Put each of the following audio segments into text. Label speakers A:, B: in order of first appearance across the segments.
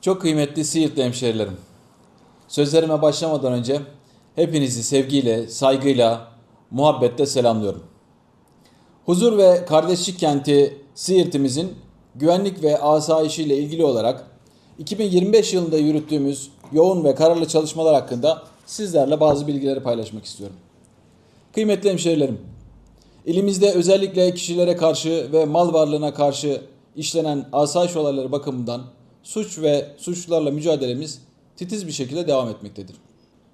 A: Çok kıymetli Siirtli hemşehrilerim. Sözlerime başlamadan önce hepinizi sevgiyle, saygıyla, muhabbetle selamlıyorum. Huzur ve kardeşlik kenti Siirt'imizin güvenlik ve asayişiyle ilgili olarak 2025 yılında yürüttüğümüz yoğun ve kararlı çalışmalar hakkında sizlerle bazı bilgileri paylaşmak istiyorum. Kıymetli hemşehrilerim, ilimizde özellikle kişilere karşı ve mal varlığına karşı işlenen asayiş olayları bakımından suç ve suçlularla mücadelemiz titiz bir şekilde devam etmektedir.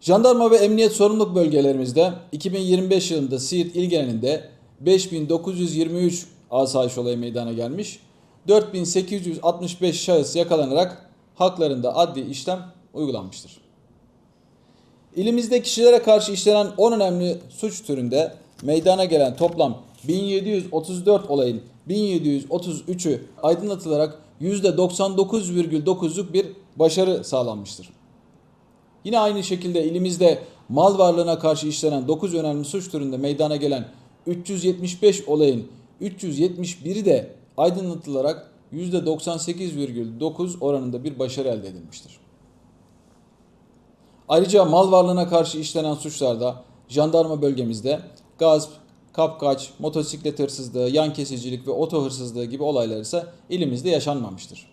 A: Jandarma ve emniyet sorumluluk bölgelerimizde 2025 yılında Siirt il genelinde 5923 asayiş olayı meydana gelmiş, 4865 şahıs yakalanarak haklarında adli işlem uygulanmıştır. İlimizde kişilere karşı işlenen 10 önemli suç türünde meydana gelen toplam 1734 olayın 1733'ü aydınlatılarak %99,9'luk bir başarı sağlanmıştır. Yine aynı şekilde ilimizde mal varlığına karşı işlenen 9 önemli suç türünde meydana gelen 375 olayın 371'i de aydınlatılarak %98,9 oranında bir başarı elde edilmiştir. Ayrıca mal varlığına karşı işlenen suçlarda jandarma bölgemizde gasp, kapkaç, motosiklet hırsızlığı, yan kesicilik ve oto hırsızlığı gibi olaylar ise ilimizde yaşanmamıştır.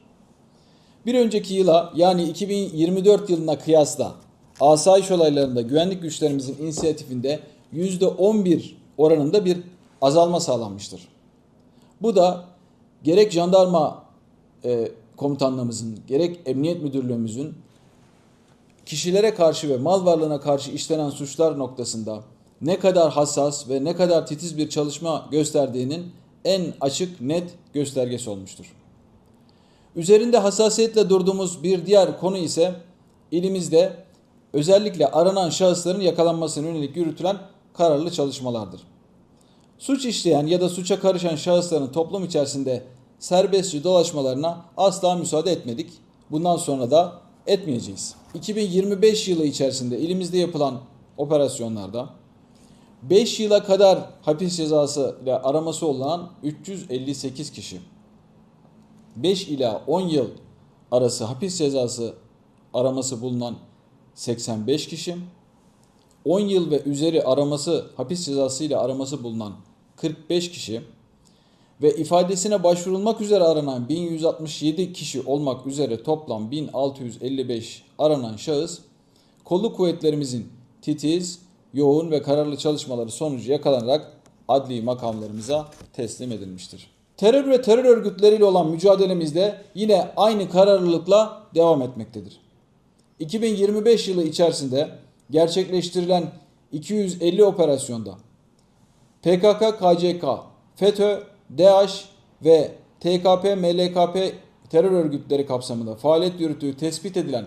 A: Bir önceki yıla yani 2024 yılına kıyasla asayiş olaylarında güvenlik güçlerimizin inisiyatifinde %11 oranında bir azalma sağlanmıştır. Bu da gerek jandarma komutanlığımızın gerek emniyet müdürlüğümüzün kişilere karşı ve mal varlığına karşı işlenen suçlar noktasında ne kadar hassas ve ne kadar titiz bir çalışma gösterdiğinin en açık, net göstergesi olmuştur. Üzerinde hassasiyetle durduğumuz bir diğer konu ise ilimizde özellikle aranan şahısların yakalanmasına yönelik yürütülen kararlı çalışmalardır. Suç işleyen ya da suça karışan şahısların toplum içerisinde serbestçe dolaşmalarına asla müsaade etmedik. Bundan sonra da etmeyeceğiz. 2025 yılı içerisinde ilimizde yapılan operasyonlarda 5 yıla kadar hapis cezası ile araması olunan 358 kişi, 5 ila 10 yıl arası hapis cezası araması bulunan 85 kişi, 10 yıl ve üzeri hapis cezası ile araması bulunan 45 kişi ve ifadesine başvurulmak üzere aranan 1167 kişi olmak üzere toplam 1655 aranan şahıs, kolluk kuvvetlerimizin titiz, yoğun ve kararlı çalışmaları sonucu yakalanarak adli makamlarımıza teslim edilmiştir. Terör ve terör örgütleriyle olan mücadelemizde yine aynı kararlılıkla devam etmektedir. 2025 yılı içerisinde gerçekleştirilen 250 operasyonda PKK, KCK, FETÖ, DAEŞ ve TKP, MLKP terör örgütleri kapsamında faaliyet yürüttüğü tespit edilen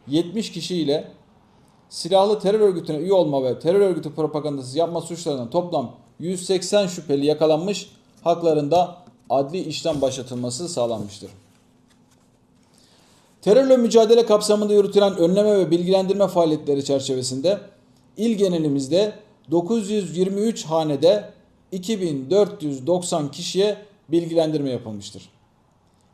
A: 70 kişi ile silahlı terör örgütüne üye olma ve terör örgütü propagandası yapma suçlarından toplam 180 şüpheli yakalanmış, haklarında adli işlem başlatılması sağlanmıştır. Terörle mücadele kapsamında yürütülen önleme ve bilgilendirme faaliyetleri çerçevesinde il genelimizde 923 hanede 2490 kişiye bilgilendirme yapılmıştır.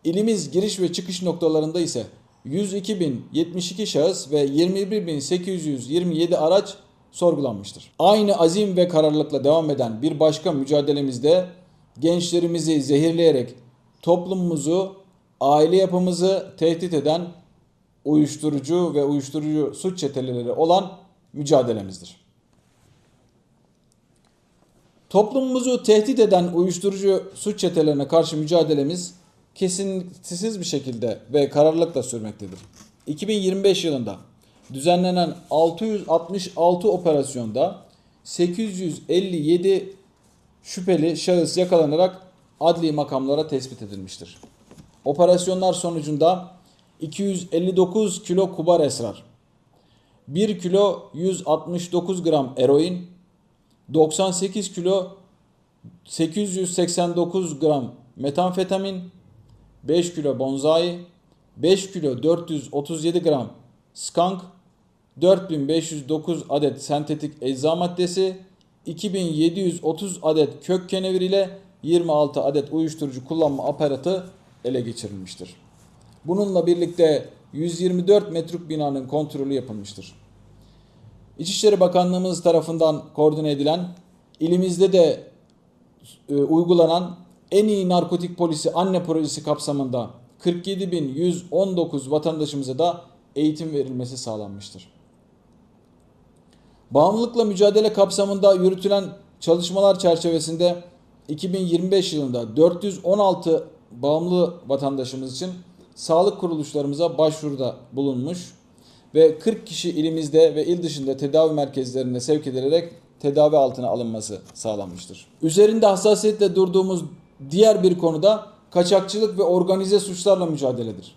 A: İlimiz giriş ve çıkış noktalarında ise 102.072 şahıs ve 21.827 araç sorgulanmıştır. Aynı azim ve kararlılıkla devam eden bir başka mücadelemizde gençlerimizi zehirleyerek toplumumuzu, aile yapımızı tehdit eden uyuşturucu ve uyuşturucu suç çeteleri olan mücadelemizdir. Toplumumuzu tehdit eden uyuşturucu suç çetelerine karşı mücadelemiz kesintisiz bir şekilde ve kararlılıkla sürmektedir. 2025 yılında düzenlenen 666 operasyonda 857 şüpheli şahıs yakalanarak adli makamlara tespit edilmiştir. Operasyonlar sonucunda 259 kilo kubar esrar, 1 kilo 169 gram eroin, 98 kilo 889 gram metamfetamin, 5 kilo bonzai, 5 kilo 437 gram skank, 4509 adet sentetik ecza maddesi, 2730 adet kök kenevir ile 26 adet uyuşturucu kullanma aparatı ele geçirilmiştir. Bununla birlikte 124 metruk binanın kontrolü yapılmıştır. İçişleri Bakanlığımız tarafından koordine edilen, ilimizde de uygulanan en iyi narkotik polisi anne projesi kapsamında 47.119 vatandaşımıza da eğitim verilmesi sağlanmıştır. Bağımlılıkla mücadele kapsamında yürütülen çalışmalar çerçevesinde 2025 yılında 416 bağımlı vatandaşımız için sağlık kuruluşlarımıza başvuruda bulunmuş ve 40 kişi ilimizde ve il dışında tedavi merkezlerine sevk edilerek tedavi altına alınması sağlanmıştır. Üzerinde hassasiyetle durduğumuz diğer bir konu da kaçakçılık ve organize suçlarla mücadeledir.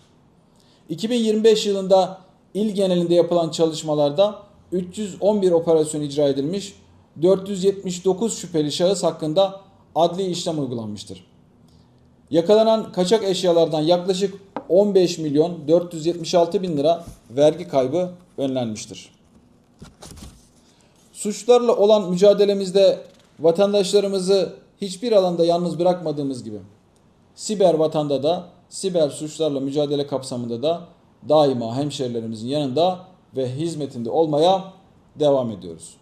A: 2025 yılında il genelinde yapılan çalışmalarda 311 operasyon icra edilmiş, 479 şüpheli şahıs hakkında adli işlem uygulanmıştır. Yakalanan kaçak eşyalardan yaklaşık 15 milyon 476 bin lira vergi kaybı önlenmiştir. Suçlarla olan mücadelemizde vatandaşlarımızı hiçbir alanda yalnız bırakmadığımız gibi siber vatanda da siber suçlarla mücadele kapsamında da daima hemşerilerimizin yanında ve hizmetinde olmaya devam ediyoruz.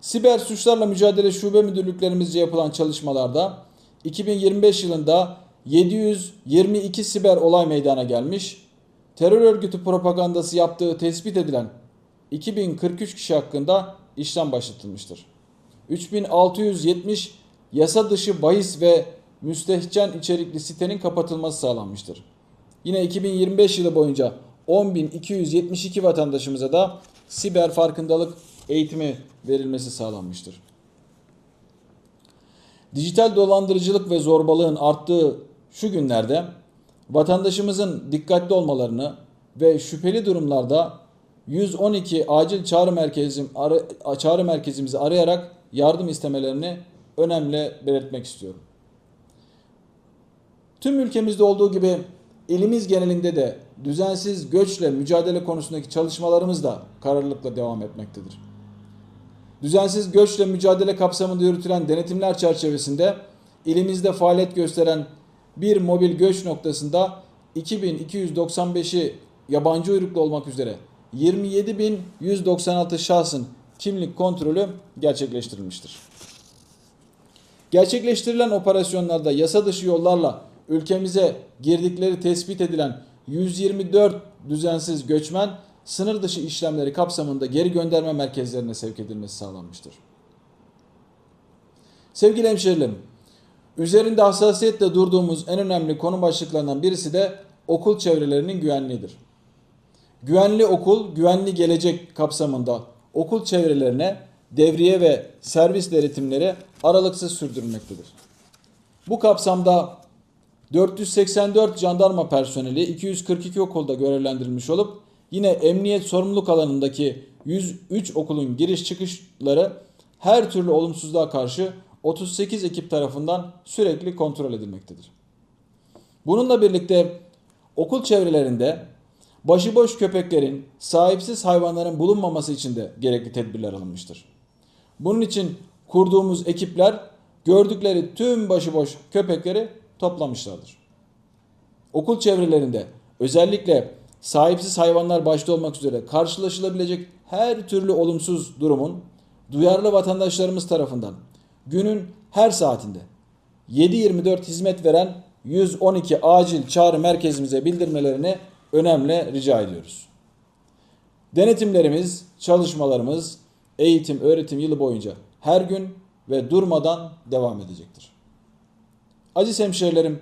A: Siber suçlarla mücadele şube müdürlüklerimizce yapılan çalışmalarda 2025 yılında 722 siber olay meydana gelmiş, terör örgütü propagandası yaptığı tespit edilen 2043 kişi hakkında işlem başlatılmıştır. 3670 yasa dışı bahis ve müstehcen içerikli sitenin kapatılması sağlanmıştır. Yine 2025 yılı boyunca 10.272 vatandaşımıza da siber farkındalık eğitimi verilmesi sağlanmıştır. Dijital dolandırıcılık ve zorbalığın arttığı şu günlerde vatandaşımızın dikkatli olmalarını ve şüpheli durumlarda 112 acil çağrı merkezimizi arayarak yardım istemelerini önemli belirtmek istiyorum. Tüm ülkemizde olduğu gibi ilimiz genelinde de düzensiz göçle mücadele konusundaki çalışmalarımız da kararlılıkla devam etmektedir. Düzensiz göçle mücadele kapsamında yürütülen denetimler çerçevesinde ilimizde faaliyet gösteren bir mobil göç noktasında 2295'i yabancı uyruklu olmak üzere 27.196 şahsın kimlik kontrolü gerçekleştirilmiştir. Gerçekleştirilen operasyonlarda yasa dışı yollarla ülkemize girdikleri tespit edilen 124 düzensiz göçmen sınır dışı işlemleri kapsamında geri gönderme merkezlerine sevk edilmesi sağlanmıştır. Sevgili hemşerilerim, üzerinde hassasiyetle durduğumuz en önemli konu başlıklarından birisi de okul çevrelerinin güvenliğidir. Güvenli okul, güvenli gelecek kapsamında okul çevrelerine devriye ve servis denetimleri aralıksız sürdürülmektedir. Bu kapsamda 484 jandarma personeli 242 okulda görevlendirilmiş olup yine emniyet sorumluluk alanındaki 103 okulun giriş çıkışları her türlü olumsuzluğa karşı 38 ekip tarafından sürekli kontrol edilmektedir. Bununla birlikte okul çevrelerinde başıboş köpeklerin, sahipsiz hayvanların bulunmaması için de gerekli tedbirler alınmıştır. Bunun için kurduğumuz ekipler gördükleri tüm başıboş köpekleri toplamışlardır. Okul çevrelerinde özellikle sahipsiz hayvanlar başta olmak üzere karşılaşılabilecek her türlü olumsuz durumun duyarlı vatandaşlarımız tarafından günün her saatinde 7/24 hizmet veren 112 acil çağrı merkezimize bildirmelerini önemli rica ediyoruz. Denetimlerimiz, çalışmalarımız eğitim, öğretim yılı boyunca her gün ve durmadan devam edecektir. Aziz hemşehrilerim,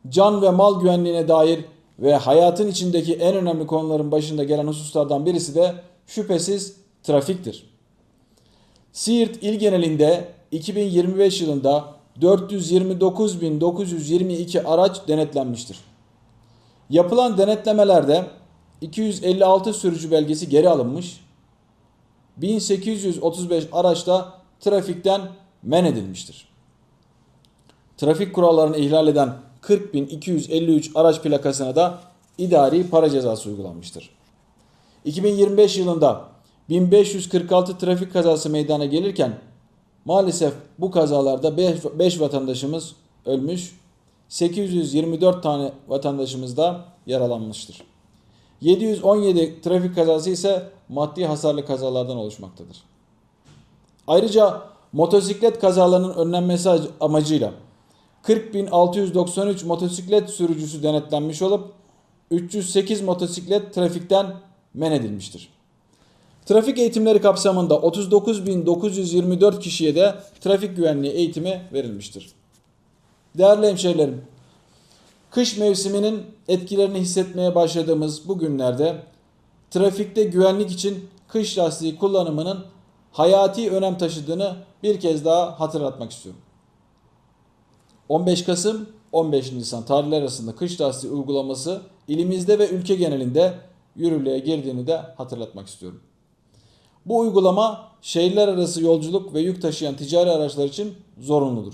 A: can ve mal güvenliğine dair ve hayatın içindeki en önemli konuların başında gelen hususlardan birisi de şüphesiz trafiktir. Siirt il genelinde 2025 yılında 429.922 araç denetlenmiştir. Yapılan denetlemelerde 256 sürücü belgesi geri alınmış, 1835 araçta trafikten men edilmiştir. Trafik kurallarını ihlal eden 40.253 araç plakasına da idari para cezası uygulanmıştır. 2025 yılında 1546 trafik kazası meydana gelirken maalesef bu kazalarda 5 vatandaşımız ölmüş, 824 tane vatandaşımız da yaralanmıştır. 717 trafik kazası ise maddi hasarlı kazalardan oluşmaktadır. Ayrıca motosiklet kazalarının önlenmesi amacıyla 40.693 motosiklet sürücüsü denetlenmiş olup 308 motosiklet trafikten men edilmiştir. Trafik eğitimleri kapsamında 39.924 kişiye de trafik güvenliği eğitimi verilmiştir. Değerli hemşehrilerim, kış mevsiminin etkilerini hissetmeye başladığımız bu günlerde trafikte güvenlik için kış lastiği kullanımının hayati önem taşıdığını bir kez daha hatırlatmak istiyorum. 15 Kasım 15 Nisan tarihleri arasında kış lastiği uygulaması ilimizde ve ülke genelinde yürürlüğe girdiğini de hatırlatmak istiyorum. Bu uygulama şehirler arası yolculuk ve yük taşıyan ticari araçlar için zorunludur.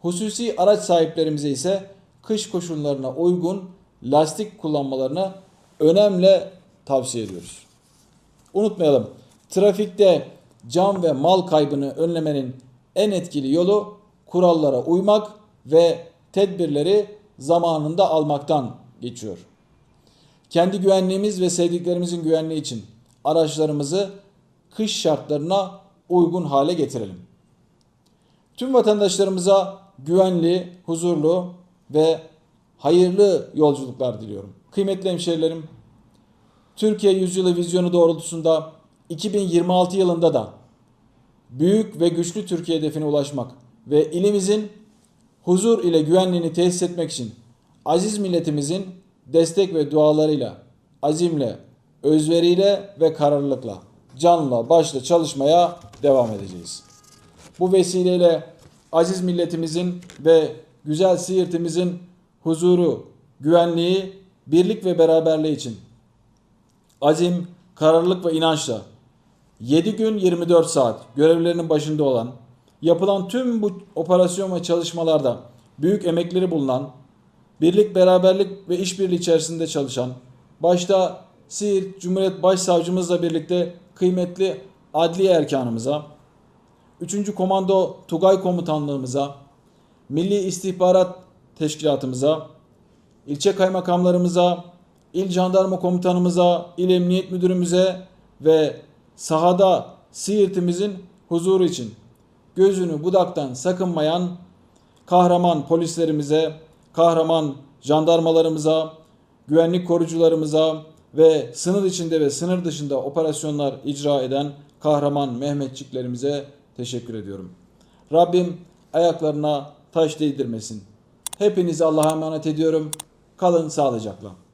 A: Hususi araç sahiplerimize ise kış koşullarına uygun lastik kullanmalarını önemli tavsiye ediyoruz. Unutmayalım, trafikte can ve mal kaybını önlemenin en etkili yolu kurallara uymak ve tedbirleri zamanında almaktan geçiyor. Kendi güvenliğimiz ve sevdiklerimizin güvenliği için araçlarımızı kış şartlarına uygun hale getirelim. Tüm vatandaşlarımıza güvenli, huzurlu ve hayırlı yolculuklar diliyorum. Kıymetli hemşehrilerim, Türkiye Yüzyılı vizyonu doğrultusunda 2026 yılında da büyük ve güçlü Türkiye hedefine ulaşmak ve ilimizin huzur ile güvenliğini tesis etmek için aziz milletimizin destek ve dualarıyla, azimle, özveriyle ve kararlılıkla, canla başla çalışmaya devam edeceğiz. Bu vesileyle aziz milletimizin ve güzel Siirt'imizin huzuru, güvenliği, birlik ve beraberliği için azim, kararlılık ve inançla 7 gün 24 saat görevlerinin başında olan, yapılan tüm bu operasyon ve çalışmalarda büyük emekleri bulunan, birlik, beraberlik ve işbirliği içerisinde çalışan, başta Siirt Cumhuriyet Başsavcımızla birlikte kıymetli adliye erkanımıza, 3. Komando Tugay Komutanlığımıza, Milli İstihbarat Teşkilatımıza, ilçe kaymakamlarımıza, il jandarma komutanımıza, il emniyet müdürümüze ve sahada Siirt'imizin huzuru için gözünü budaktan sakınmayan kahraman polislerimize, kahraman jandarmalarımıza, güvenlik korucularımıza ve sınır içinde ve sınır dışında operasyonlar icra eden kahraman Mehmetçiklerimize teşekkür ediyorum. Rabbim ayaklarına taş değdirmesin. Hepinizi Allah'a emanet ediyorum. Kalın sağlıcakla.